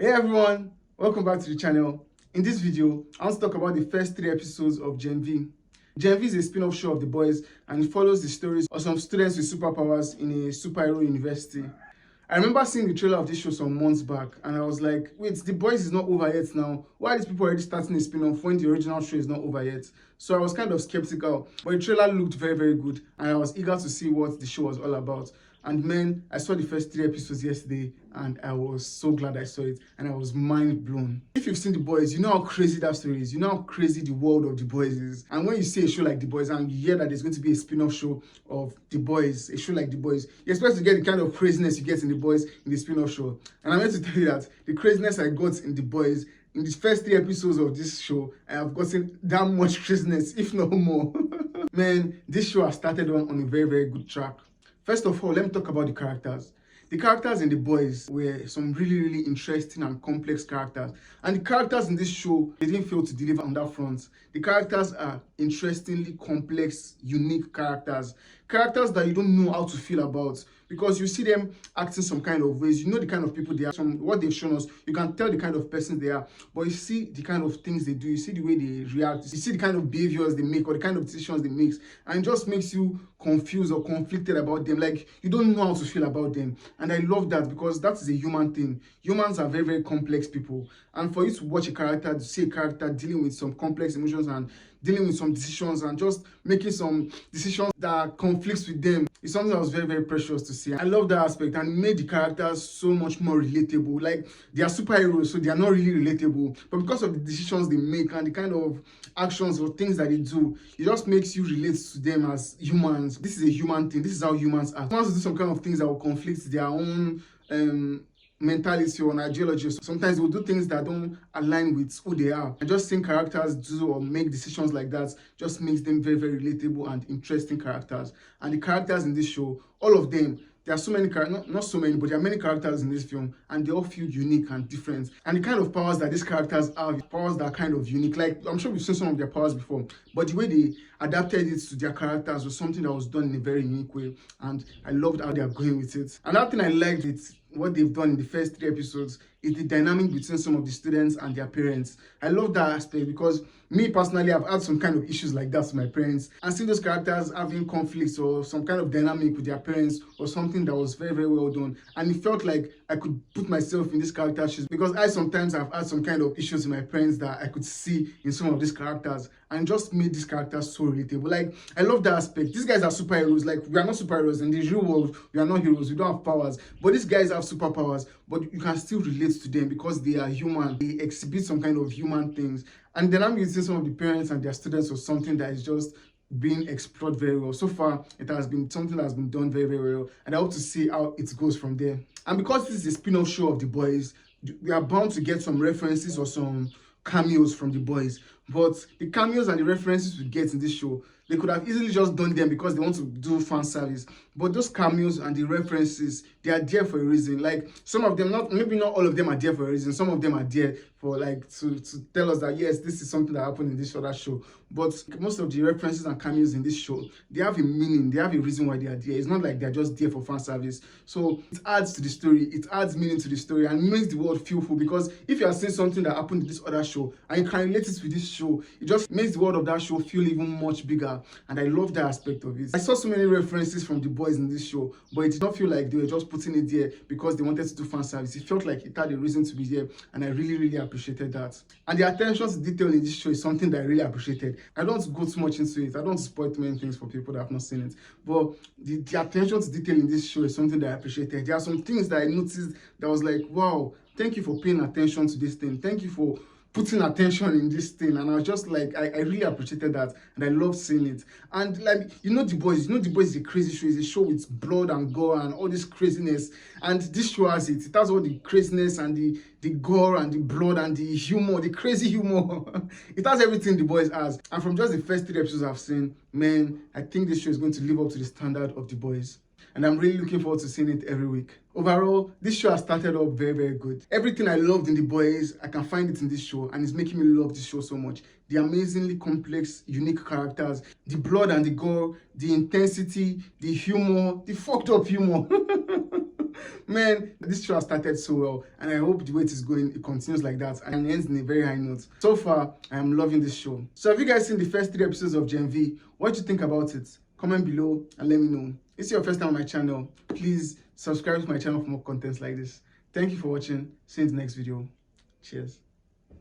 Hey everyone, welcome back to the channel. In this video, I want to talk about the first 3 episodes of Gen V. Gen V is a spin-off show of The Boys and it follows the stories of some students with superpowers in a superhero university. I remember seeing the trailer of this show some months back and I was like, wait, The Boys is not over yet now. Why are these people already starting a spin-off when the original show is not over yet? So I was kind of skeptical, but the trailer looked very, very good and I was eager to see what the show was all about. And man, I saw the first 3 episodes yesterday and I was so glad I saw it and I was mind blown. If you've seen The Boys, you know how crazy that story is. You know how crazy the world of The Boys is. And when you see a show like The Boys and you hear that there's going to be a spin-off show of The Boys, a show like The Boys, you expect to get the kind of craziness you get in The Boys in the spin-off show. And I'm here to tell you that the craziness I got in The Boys in the first 3 episodes of this show, I have gotten that much craziness, if not more. Man, this show has started on a very, very good track. First of all, let me talk about the characters. The characters in The Boys were some really, really interesting and complex characters. And the characters in this show, they didn't fail to deliver on that front. The characters are interestingly complex, unique characters. Characters that you don't know how to feel about. Because you see them acting some kind of ways. You know the kind of people they are. From what they've shown us, you can tell the kind of person they are. But you see the kind of things they do. You see the way they react. You see the kind of behaviors they make or the kind of decisions they make. And it just makes you confused or conflicted about them. Like, you don't know how to feel about them. And I love that because that is a human thing. Humans are very, very complex people. And for you to watch a character, to see a character dealing with some complex emotions and dealing with some decisions and just making some decisions that conflicts with them, it's something that was very, very precious to see. I love that aspect and it made the characters so much more relatable. Like, they are superheroes, so they are not really relatable. But because of the decisions they make and the kind of actions or things that they do, it just makes you relate to them as humans. This is a human thing. This is how humans are. Humans do some kind of things that will conflict their own mentality or ideology. Sometimes they will do things that don't align with who they are. And just seeing characters do or make decisions like that just makes them very, very relatable and interesting characters. And the characters in this show, all of them, there are so many characters, not so many, but there are many characters in this film and they all feel unique and different. And the kind of powers that these characters have, powers that are kind of unique. Like, I'm sure we've seen some of their powers before, but the way they adapted it to their characters was something that was done in a very unique way. And I loved how they are going with it. Another thing I liked is what they've done in the first 3 episodes is the dynamic between some of the students and their parents. I love that aspect because me personally, I've had some kind of issues like that with my parents, and seeing those characters having conflicts or some kind of dynamic with their parents was something that was very, very well done. And it felt like I could put myself in this character's shoes because I sometimes have had some kind of issues with my parents that I could see in some of these characters, and just made these characters so relatable. Like, I love that aspect. These guys are superheroes. Like, we are not superheroes in the real world. We are not heroes. We don't have powers. But these guys have superpowers. But you can still relate to them because they are human. They exhibit some kind of human things. And then I'm using some of the parents and their students was something that is just being explored very well. So far, it has been something that has been done very, very well. And I hope to see how it goes from there. And because this is a spin-off show of The Boys, we are bound to get some references or some cameos from The Boys. But the cameos and the references we get in this show, they could have easily just done them because they want to do fan service. But those cameos and the references, they are there for a reason. Like, some of them, maybe not all of them are there for a reason. Some of them are there for, like, to tell us that yes, this is something that happened in this other show. But most of the references and cameos in this show, they have a meaning. They have a reason why they are there. It's not like they're just there for fan service. So it adds to the story. It adds meaning to the story and makes the world feel full. Because if you are seeing something that happened in this other show and you can relate it with this show, it just makes the world of that show feel even much bigger. And I love that aspect of it. I saw so many references from The Boys in this show, but it did not feel like they were just putting it there because they wanted to do fan service. It felt like it had a reason to be there, and I really, really appreciated that. And the attention to detail in this show is something that I really appreciated. I don't want to go too much into it. I don't want to spoil too many things for people that have not seen it. But the attention to detail in this show is something that I appreciated. There are some things that I noticed that was like, wow, thank you for paying attention to this thing. Thank you for putting attention in this thing. And I was just like, I really appreciated that and I love seeing it. And like, The Boys, The Boys is a crazy show. It's a show with blood and gore and all this craziness, and this show has it. It has all the craziness and the gore and the blood and the humor, the crazy humor. It has everything The Boys has. And from just the first 3 episodes I've seen, man, I think this show is going to live up to the standard of The Boys. And I'm really looking forward to seeing it every week. Overall, this show has started up very, very good. Everything I loved in The Boys, I can find it in this show, and it's making me love this show so much. The amazingly complex, unique characters, the blood and the gore, the intensity, the humor, the fucked up humor. Man, this show has started so well, and I hope the way it is going, it continues like that and ends in a very high note. So far, I am loving this show. So have you guys seen the first 3 episodes of Gen V? What do you think about it? Comment below and let me know. If it's your first time on my channel, please subscribe to my channel for more contents like this. Thank you for watching. See you in the next video. Cheers.